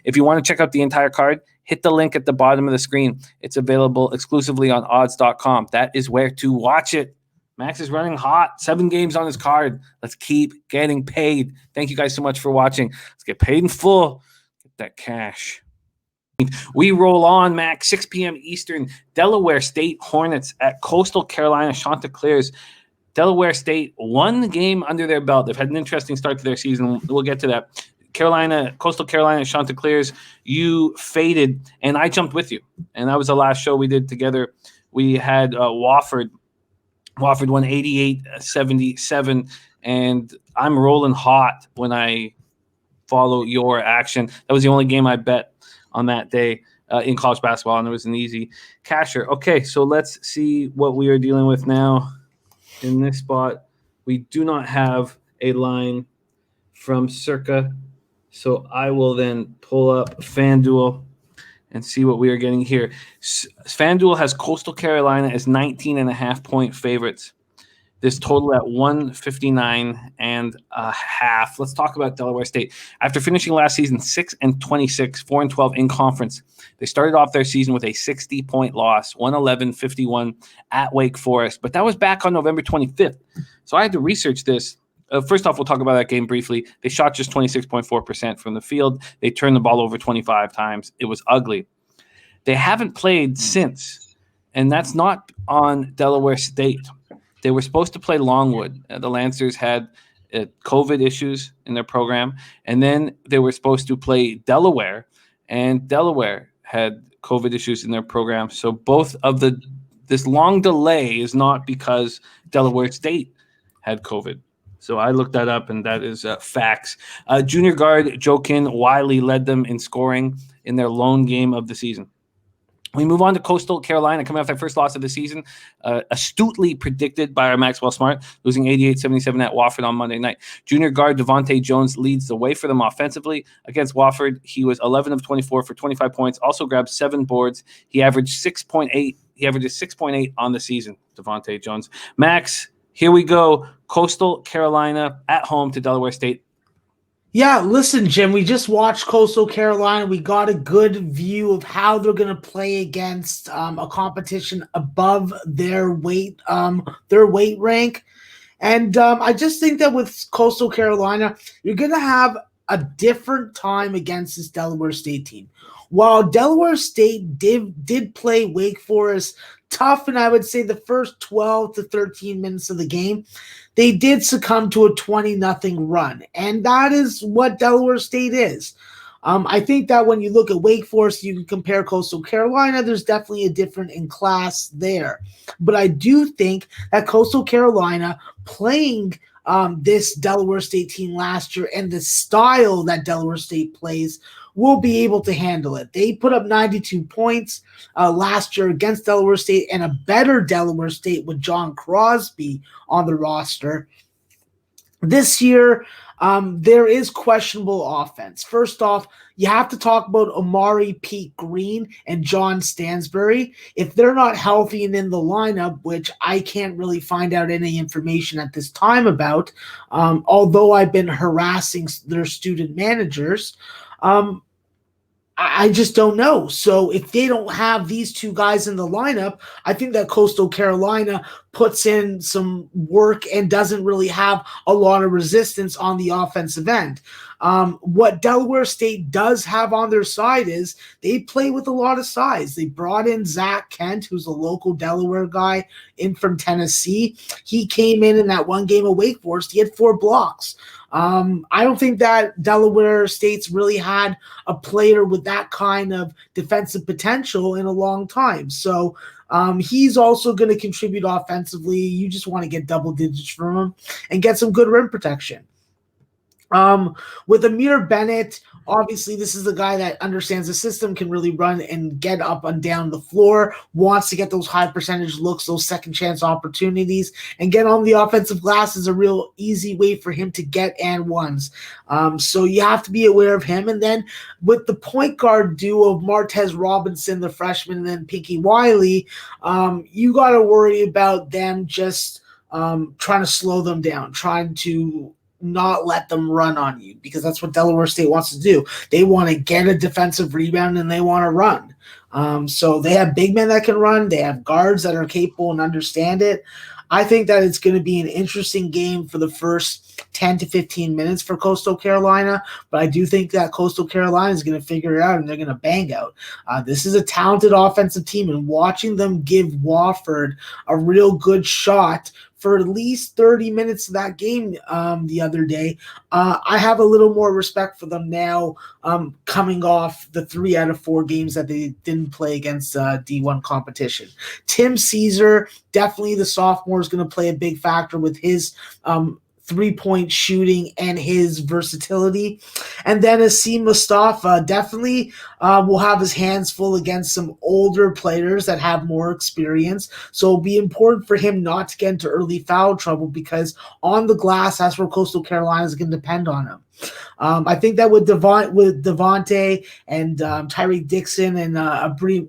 If you want to check out the entire card, hit the link at the bottom of the screen. It's available exclusively on odds.com. That is where to watch it. Max is running hot. 7 games on his card. Let's keep getting paid. Thank you guys so much for watching. Let's get paid in full. Get that cash. We roll on, Max, 6 p.m. Eastern. Delaware State Hornets at Coastal Carolina Chanticleers. Delaware State, 1 game under their belt. They've had an interesting start to their season. We'll get to that. Coastal Carolina Chanticleers, you faded, and I jumped with you. And that was the last show we did together. We had Wofford. Wofford won 88-77, and I'm rolling hot when I follow your action. That was the only game I bet on that day in college basketball, and it was an easy casher. Okay, so let's see what we are dealing with now. In this spot, we do not have a line from Circa, so I will then pull up FanDuel and see what we are getting here. FanDuel has Coastal Carolina as 19.5-point favorites. This total at 159.5. Let's talk about Delaware State. After finishing last season 6-26, 4-12 in conference, they started off their season with a 60-point loss, 111-51 at Wake Forest. But that was back on November 25th. So I had to research this. First off, we'll talk about that game briefly. They shot just 26.4% from the field. They turned the ball over 25 times. It was ugly. They haven't played since, and that's not on Delaware State. They were supposed to play Longwood. The Lancers had COVID issues in their program, and then they were supposed to play Delaware, and Delaware had COVID issues in their program. So both of this long delay is not because Delaware State had COVID. So I looked that up, and that is facts. Junior guard Joaquin Wiley led them in scoring in their lone game of the season. We move on to Coastal Carolina, coming off their first loss of the season, astutely predicted by our Maxwell Smart, losing 88-77 at Wofford on Monday night. Junior guard Devontae Jones leads the way for them offensively. Against Wofford, he was 11 of 24 for 25 points, also grabbed 7 boards. He averaged 6.8. He averages 6.8 on the season, Devontae Jones. Max, here we go. Coastal Carolina at home to Delaware State. Yeah, listen, Jim, we just watched Coastal Carolina. We got a good view of how they're going to play against a competition above their weight rank. And I just think that with Coastal Carolina, you're going to have a different time against this Delaware State team. While Delaware State did play Wake Forest tough, and I would say the first 12 to 13 minutes of the game, they did succumb to a 20-0 run, and that is what Delaware State is. I think that when you look at Wake Forest, you can compare Coastal Carolina. There's definitely a difference in class there. But I do think that Coastal Carolina playing this Delaware State team last year and the style that Delaware State plays will be able to handle it. They put up 92 points last year against Delaware State, and a better Delaware State with John Crosby on the roster. This year, there is questionable offense. First off, you have to talk about Amari Pete Green and John Stansbury. If they're not healthy and in the lineup, which I can't really find out any information at this time about, although I've been harassing their student managers, I just don't know. So if they don't have these two guys in the lineup, I think that Coastal Carolina puts in some work and doesn't really have a lot of resistance on the offensive end. What Delaware State does have on their side is they play with a lot of size. They brought in Zach Kent, who's a local Delaware guy in from Tennessee. He came in that one game of Wake Forest. He had 4 blocks. I don't think that Delaware State's really had a player with that kind of defensive potential in a long time. So he's also going to contribute offensively. You just want to get double digits from him and get some good rim protection. With Amir Bennett, obviously this is the guy that understands the system, can really run and get up and down the floor, wants to get those high percentage looks, those second chance opportunities, and get on the offensive glass is a real easy way for him to get and ones. So you have to be aware of him. And then with the point guard duo of Martez Robinson, the freshman, and then Pinky Wiley, you got to worry about them just trying to slow them down, trying to not let them run on you, because that's what Delaware State wants to do. They want to get a defensive rebound and they want to run. So they have big men that can run. They have guards that are capable and understand it. I think that it's going to be an interesting game for the first 10 to 15 minutes for Coastal Carolina, but I do think that Coastal Carolina is going to figure it out and they're going to bang out. This is a talented offensive team, and watching them give Wofford a real good shot for at least 30 minutes of that game the other day, I have a little more respect for them now, coming off the 3 out of 4 games that they didn't play against D1 competition. Tim Caesar, definitely the sophomore, is going to play a big factor with his three-point shooting and his versatility. And then Asim Mustafa definitely will have his hands full against some older players that have more experience. So it'll be important for him not to get into early foul trouble, because on the glass, that's where Coastal Carolina is going to depend on him. I think that with Devontae and Tyreek Dixon and Abrima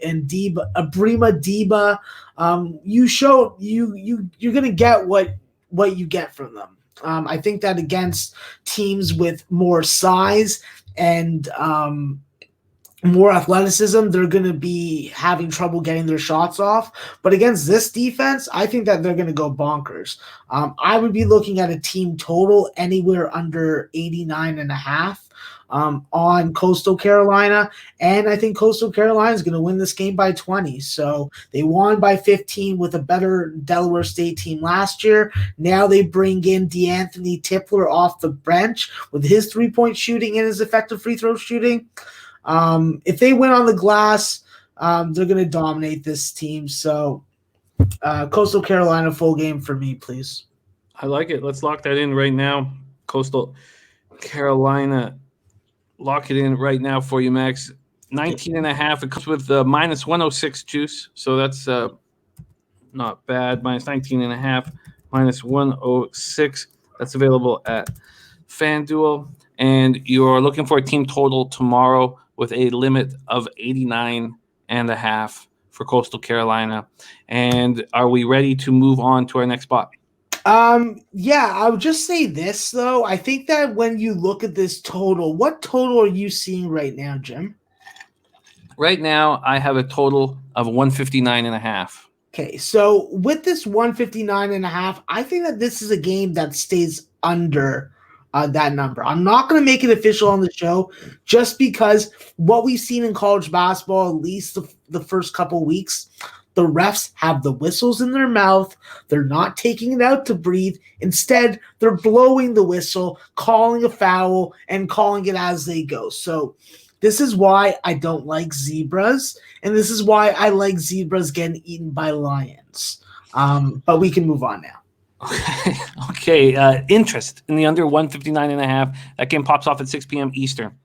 Deba, you're going to get what you get from them. I think that against teams with more size and more athleticism, they're going to be having trouble getting their shots off. But against this defense, I think that they're going to go bonkers. I would be looking at a team total anywhere under 89.5 on Coastal Carolina, and I think Coastal Carolina is going to win this game by 20. So they won by 15 with a better Delaware State team last year. Now they bring in DeAnthony Tipler off the bench with his three-point shooting and his effective free throw shooting. If they win on the glass, they're going to dominate this team. So Coastal Carolina full game for me, please. I like it. Let's lock that in right now. Coastal Carolina. Lock it in right now for you, Max. 19.5. It comes with minus 106 juice, so that's not bad. Minus 19.5, minus 106. That's available at FanDuel. And you're looking for a team total tomorrow with a limit of 89.5 for Coastal Carolina. And are we ready to move on to our next spot? Yeah, I would just say this, though. I think that when you look at this total, what total are you seeing right now, Jim? Right now, I have a total of 159.5. Okay, so with this 159.5, I think that this is a game that stays under that number. I'm not going to make it official on the show, just because what we've seen in college basketball, at least the first couple weeks, the refs have the whistles in their mouth. They're not taking it out to breathe. Instead, they're blowing the whistle, calling a foul, and calling it as they go. So this is why I don't like zebras, and this is why I like zebras getting eaten by lions. But we can move on now. Okay. Interest in the under 159.5. That game pops off at 6 p.m. Eastern.